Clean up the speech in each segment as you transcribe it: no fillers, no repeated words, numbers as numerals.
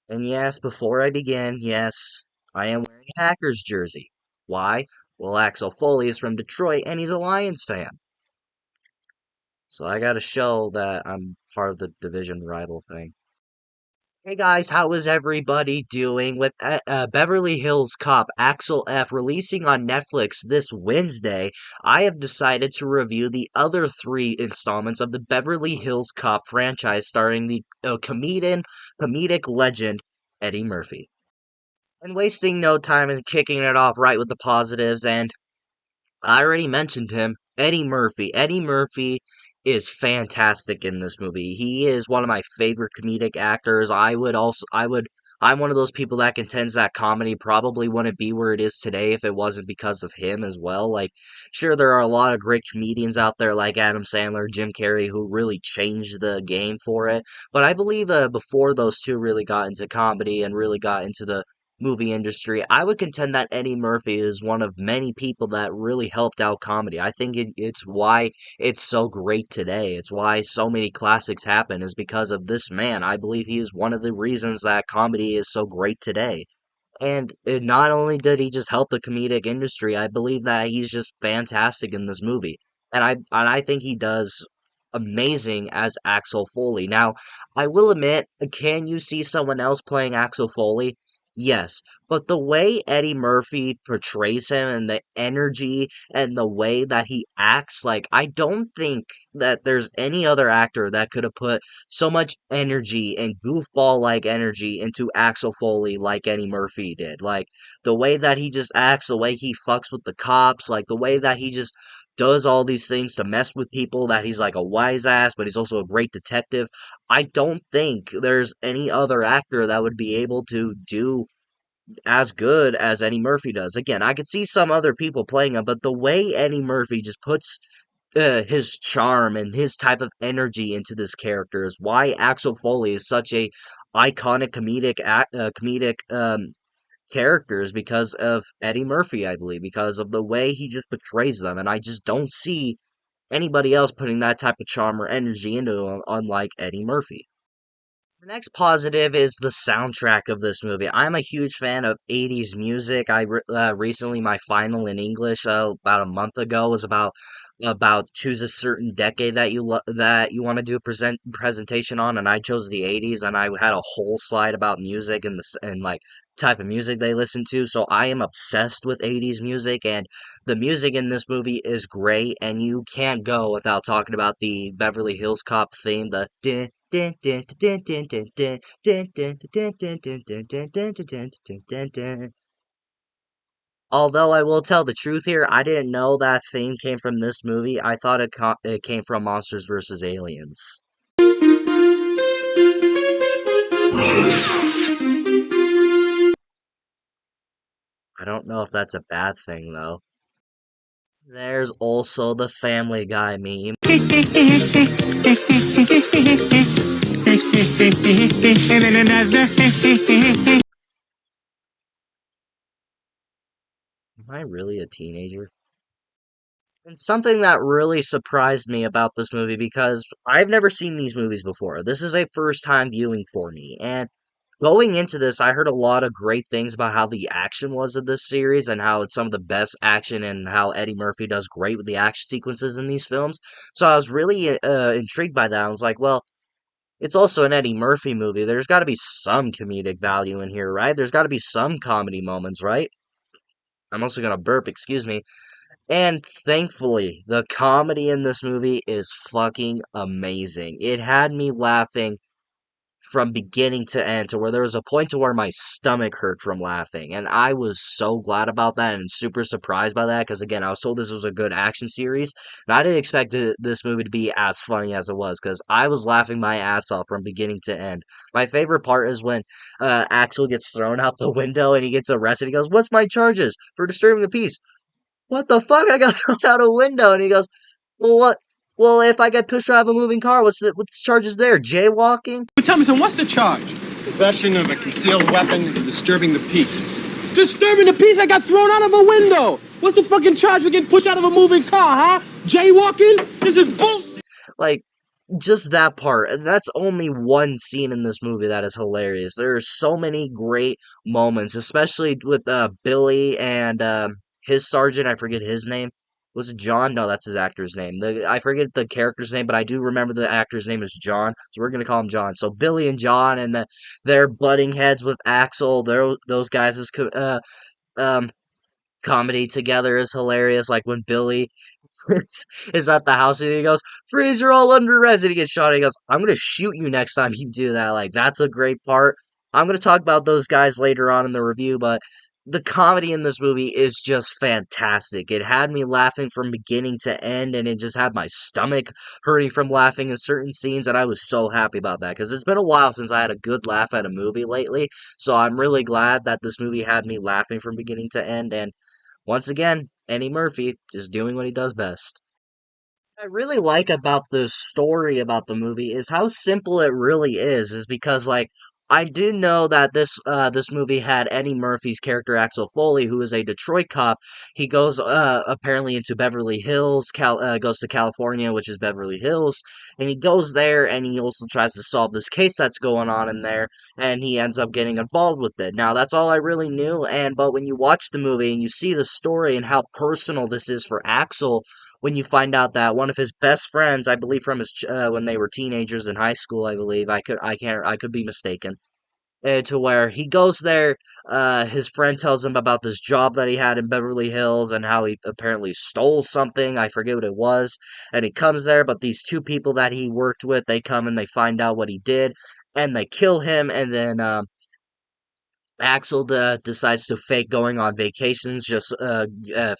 And yes, before I begin, yes, I am wearing a Hackers jersey. Why? Well, Axel Foley is from Detroit and he's a Lions fan. So I gotta show that I'm part of the division rival thing. Hey guys, how is everybody doing? With Beverly Hills Cop Axel F releasing on Netflix this Wednesday, I have decided to review the other three installments of the Beverly Hills Cop franchise starring the comedic legend Eddie Murphy. And wasting no time and kicking it off right with the positives, and I already mentioned him, Eddie Murphy. Eddie Murphy is fantastic in this movie. He is one of my favorite comedic actors. I'm one of those people that contends that comedy probably wouldn't be where it is today if it wasn't because of him as well. Like, sure, there are a lot of great comedians out there like Adam Sandler, Jim Carrey, who really changed the game for it. But I believe before those two really got into comedy and really got into the movie industry, I would contend that Eddie Murphy is one of many people that really helped out comedy. I think it's why it's so great today. It's why so many classics happen is because of this man. I believe he is one of the reasons that comedy is so great today. And not only did he just help the comedic industry, I believe that he's just fantastic in this movie. And I think he does amazing as Axel Foley. Now, I will admit, can you see someone else playing Axel Foley? Yes, but the way Eddie Murphy portrays him and the energy and the way that he acts, like, I don't think that there's any other actor that could have put so much energy and goofball like energy into Axel Foley like Eddie Murphy did. Like the way that he just acts, the way he fucks with the cops, like the way that he just does all these things to mess with people, that he's like a wise ass, but he's also a great detective. I don't think there's any other actor that would be able to do as good as Eddie Murphy does. Again, I could see some other people playing him, but the way Eddie Murphy just puts his charm and his type of energy into this character is why Axel Foley is such a iconic comedic characters because of Eddie Murphy, I believe, because of the way he just portrays them, and I just don't see anybody else putting that type of charm or energy into him, unlike Eddie Murphy. The next positive is the soundtrack of this movie. I'm a huge fan of 80s music. Recently my final in English about a month ago was about choose a certain decade that that you want to do a presentation on, and I chose the 80s, and I had a whole slide about music and and like type of music they listen to. So I am obsessed with 80s music, and the music in this movie is great, and you can't go without talking about the Beverly Hills Cop theme, the although I will tell the truth here, I didn't know that theme came from this movie. I thought it came from Monsters vs. Aliens. I don't know if that's a bad thing, though. There's also the Family Guy meme. Am I really a teenager? And something that really surprised me about this movie, because I've never seen these movies before. This is a first time viewing for me. And going into this, I heard a lot of great things about how the action was of this series and how it's some of the best action and how Eddie Murphy does great with the action sequences in these films. So I was really intrigued by that. I was like, well, it's also an Eddie Murphy movie. There's got to be some comedic value in here, right? There's got to be some comedy moments, right? I'm also going to burp, excuse me. And thankfully, the comedy in this movie is fucking amazing. It had me laughing from beginning to end, to where there was a point to where my stomach hurt from laughing, and I was so glad about that and super surprised by that, because again, I was told this was a good action series, and I didn't expect this movie to be as funny as it was, because I was laughing my ass off from beginning to end. My favorite part is when Axel gets thrown out the window and he gets arrested. He goes, "What's my charges for disturbing the peace?" "What the fuck? I got thrown out a window." And he goes, "Well, what? Well, if I get pushed out of a moving car, what's the charges there? Jaywalking?" Tell me, son, what's the charge? Possession of a concealed weapon, disturbing the peace. Disturbing the peace? I got thrown out of a window. What's the fucking charge for getting pushed out of a moving car, huh? Jaywalking? This is bullshit. Like, just that part. That's only one scene in this movie that is hilarious. There are so many great moments, especially with Billy and his sergeant. I forget his name. Was it John? No, that's his actor's name. I forget the character's name, but I do remember the actor's name is John, so we're gonna call him John. So Billy and John, and they're butting heads with Axel. Those guys is um comedy together is hilarious. Like when Billy is at the house and he goes, "Freeze, you're all under arrest," and he gets shot. And he goes, "I'm gonna shoot you next time you do that." Like that's a great part. I'm gonna talk about those guys later on in the review, but the comedy in this movie is just fantastic. It had me laughing from beginning to end, and it just had my stomach hurting from laughing in certain scenes, and I was so happy about that because it's been a while since I had a good laugh at a movie lately. So I'm really glad that this movie had me laughing from beginning to end, and once again, Eddie Murphy just doing what he does best. What I really like about the story about the movie is how simple it really is because like I did know that this movie had Eddie Murphy's character Axel Foley, who is a Detroit cop. He goes apparently into Beverly Hills, goes to California, which is Beverly Hills, and he goes there and he also tries to solve this case that's going on in there, and he ends up getting involved with it. Now that's all I really knew, and but when you watch the movie and you see the story and how personal this is for Axel, when you find out that one of his best friends, I believe from his when they were teenagers in high school, I believe I could be mistaken, to where he goes there, his friend tells him about this job that he had in Beverly Hills and how he apparently stole something. I forget what it was, and he comes there, but these two people that he worked with, they come and they find out what he did, and they kill him, and then Axel decides to fake going on vacations, just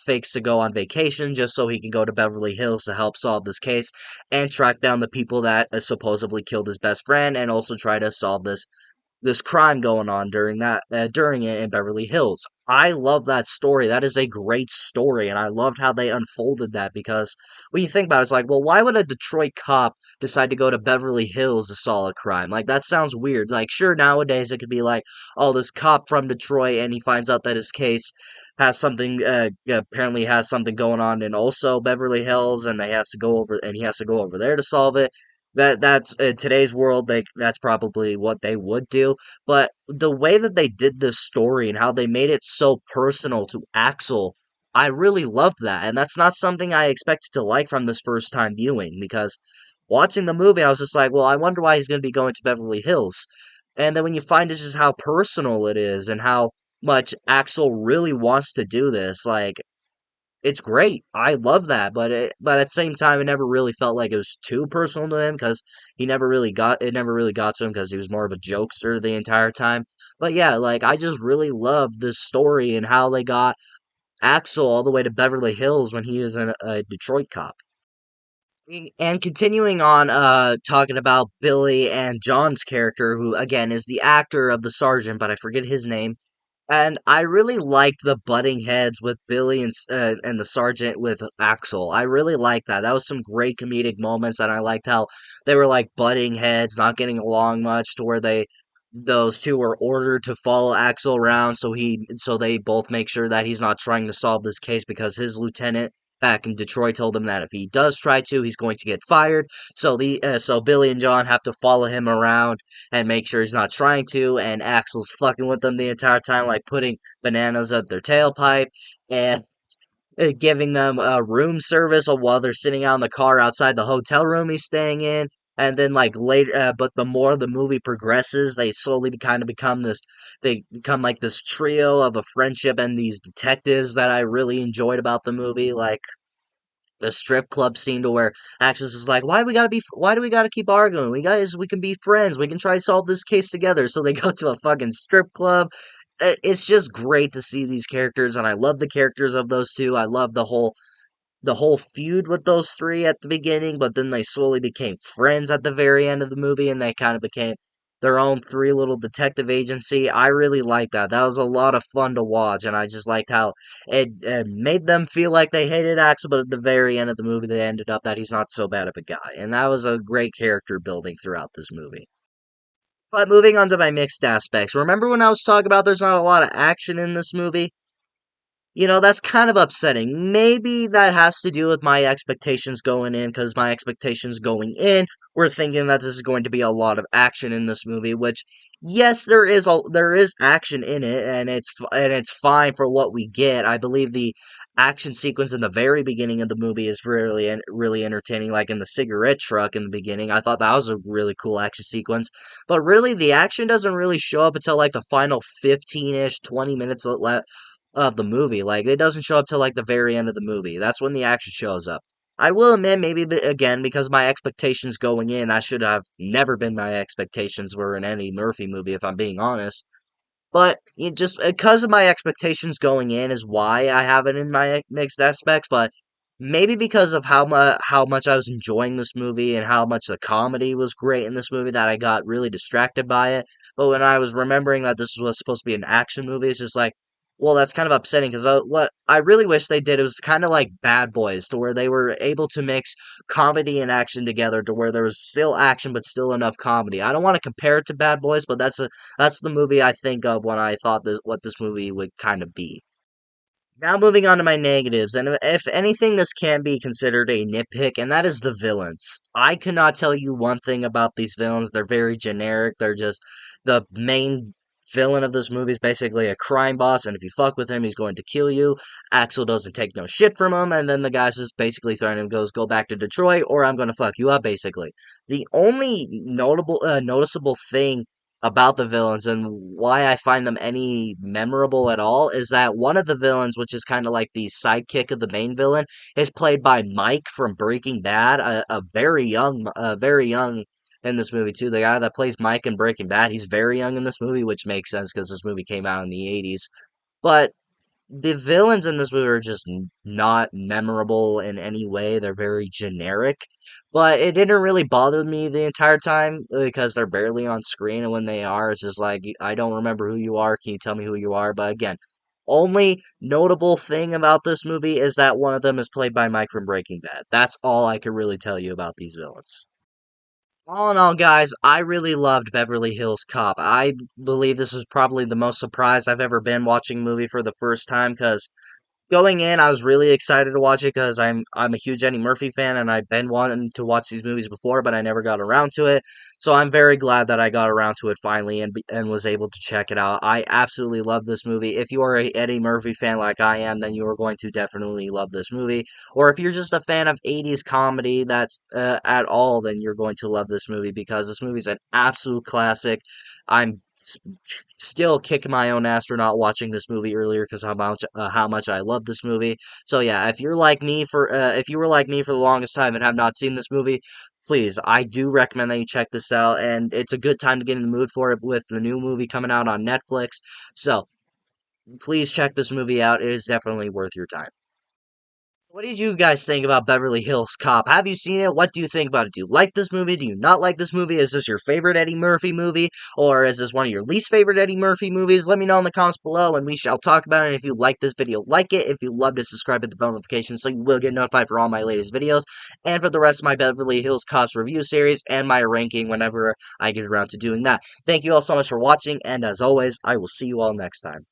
fakes to go on vacation just so he can go to Beverly Hills to help solve this case and track down the people that supposedly killed his best friend, and also try to solve this crime going on during it in Beverly Hills. I love that story. That is a great story, and I loved how they unfolded that because when you think about it, it's like, well, why would a Detroit cop decide to go to Beverly Hills to solve a crime? Like that sounds weird. Like sure, nowadays it could be like, oh, this cop from Detroit, and he finds out that his case has something apparently has something going on in also Beverly Hills, and he has to go over there to solve it. That's in today's world, that's probably what they would do. But the way that they did this story and how they made it so personal to Axel, I really loved that. And that's not something I expected to like from this first time viewing because watching the movie, I was just like, well, I wonder why he's going to be going to Beverly Hills. And then when you find it's just how personal it is and how much Axel really wants to do this, like it's great. I love that, but at the same time, it never really felt like it was too personal to him because it never really got to him because he was more of a jokester the entire time. But yeah, like I just really loved this story and how they got Axel all the way to Beverly Hills when he was a Detroit cop. And continuing on, talking about Billy and John's character, who again is the actor of the sergeant, but I forget his name. And I really liked the butting heads with Billy and the sergeant with Axel. I really liked that. That was some great comedic moments, and I liked how they were like butting heads, not getting along much, to where those two were ordered to follow Axel around, so they both make sure that he's not trying to solve this case because his lieutenant back in Detroit told him that if he does try to, he's going to get fired. So Billy and John have to follow him around and make sure he's not trying to, and Axel's fucking with them the entire time, like putting bananas up their tailpipe and giving them room service while they're sitting out in the car outside the hotel room he's staying in. And then, like later, but the more the movie progresses, they slowly kind of become this. They become like this trio of a friendship and these detectives that I really enjoyed about the movie. Like the strip club scene to where Axis is like, why do we gotta keep arguing? We can be friends. We can try to solve this case together. So they go to a fucking strip club. It's just great to see these characters, and I love the characters of those two. I love the whole feud with those three at the beginning, but then they slowly became friends at the very end of the movie, and they kind of became their own three little detective agency. I really liked that. That was a lot of fun to watch, and I just liked how it made them feel like they hated Axel, but at the very end of the movie, they ended up that he's not so bad of a guy, and that was a great character building throughout this movie. But moving on to my mixed aspects, remember when I was talking about there's not a lot of action in this movie? That's kind of upsetting. Maybe that has to do with my expectations going in, because my expectations going in we're thinking that this is going to be a lot of action in this movie, which yes, there is action in it, and it's fine for what we get. I believe the action sequence in the very beginning of the movie is really entertaining, like in the cigarette truck in the beginning. I thought that was a really cool action sequence. But really, the action doesn't really show up until like the final 15-ish, 20 minutes of the movie. Like, it doesn't show up till like the very end of the movie. That's when the action shows up. I will admit, maybe again, because my expectations going in, that should have never been my expectations were an Eddie Murphy movie, if I'm being honest. But it just because of my expectations going in is why I have it in my mixed aspects. But maybe because of how much I was enjoying this movie and how much the comedy was great in this movie that I got really distracted by it. But when I was remembering that this was supposed to be an action movie, it's just like, well, that's kind of upsetting because what I really wish they did was kind of like Bad Boys, to where they were able to mix comedy and action together, to where there was still action but still enough comedy. I don't want to compare it to Bad Boys, but that's the movie I think of when I thought what this movie would kind of be. Now moving on to my negatives, and if anything, this can be considered a nitpick, and that is the villains. I could not tell you one thing about these villains. They're very generic. They're just the main villain of this movie is basically a crime boss, and if you fuck with him, he's going to kill you. Axel doesn't take no shit from him, and then the guy's just basically threatening him, goes, "Go back to Detroit, or I'm going to fuck you up," basically. The only noticeable thing about the villains and why I find them any memorable at all is that one of the villains, which is kind of like the sidekick of the main villain, is played by Mike from Breaking Bad, a very young in this movie too. The guy that plays Mike in Breaking Bad, he's very young in this movie, which makes sense because this movie came out in the 80s. But the villains in this movie are just not memorable in any way. They're very generic. But it didn't really bother me the entire time because they're barely on screen, and when they are, it's just like, I don't remember who you are. Can you tell me who you are? But again, only notable thing about this movie is that one of them is played by Mike from Breaking Bad. That's all I could really tell you about these villains. All in all, guys, I really loved Beverly Hills Cop. I believe this was probably the most surprised I've ever been watching a movie for the first time because going in, I was really excited to watch it because I'm a huge Eddie Murphy fan and I've been wanting to watch these movies before, but I never got around to it. So I'm very glad that I got around to it finally and was able to check it out. I absolutely love this movie. If you are a Eddie Murphy fan like I am, then you are going to definitely love this movie. Or if you're just a fan of 80s comedy that's at all, then you're going to love this movie because this movie is an absolute classic. I'm still kicking my own ass for not watching this movie earlier because how much I love this movie. So yeah, if you were like me for the longest time and have not seen this movie, please, I do recommend that you check this out, and it's a good time to get in the mood for it with the new movie coming out on Netflix. So please check this movie out. It is definitely worth your time. What did you guys think about Beverly Hills Cop? Have you seen it? What do you think about it? Do you like this movie? Do you not like this movie? Is this your favorite Eddie Murphy movie? Or is this one of your least favorite Eddie Murphy movies? Let me know in the comments below and we shall talk about it. And if you like this video, like it. If you love it, subscribe to the bell notification so you will get notified for all my latest videos. And for the rest of my Beverly Hills Cops review series and my ranking whenever I get around to doing that. Thank you all so much for watching. And as always, I will see you all next time.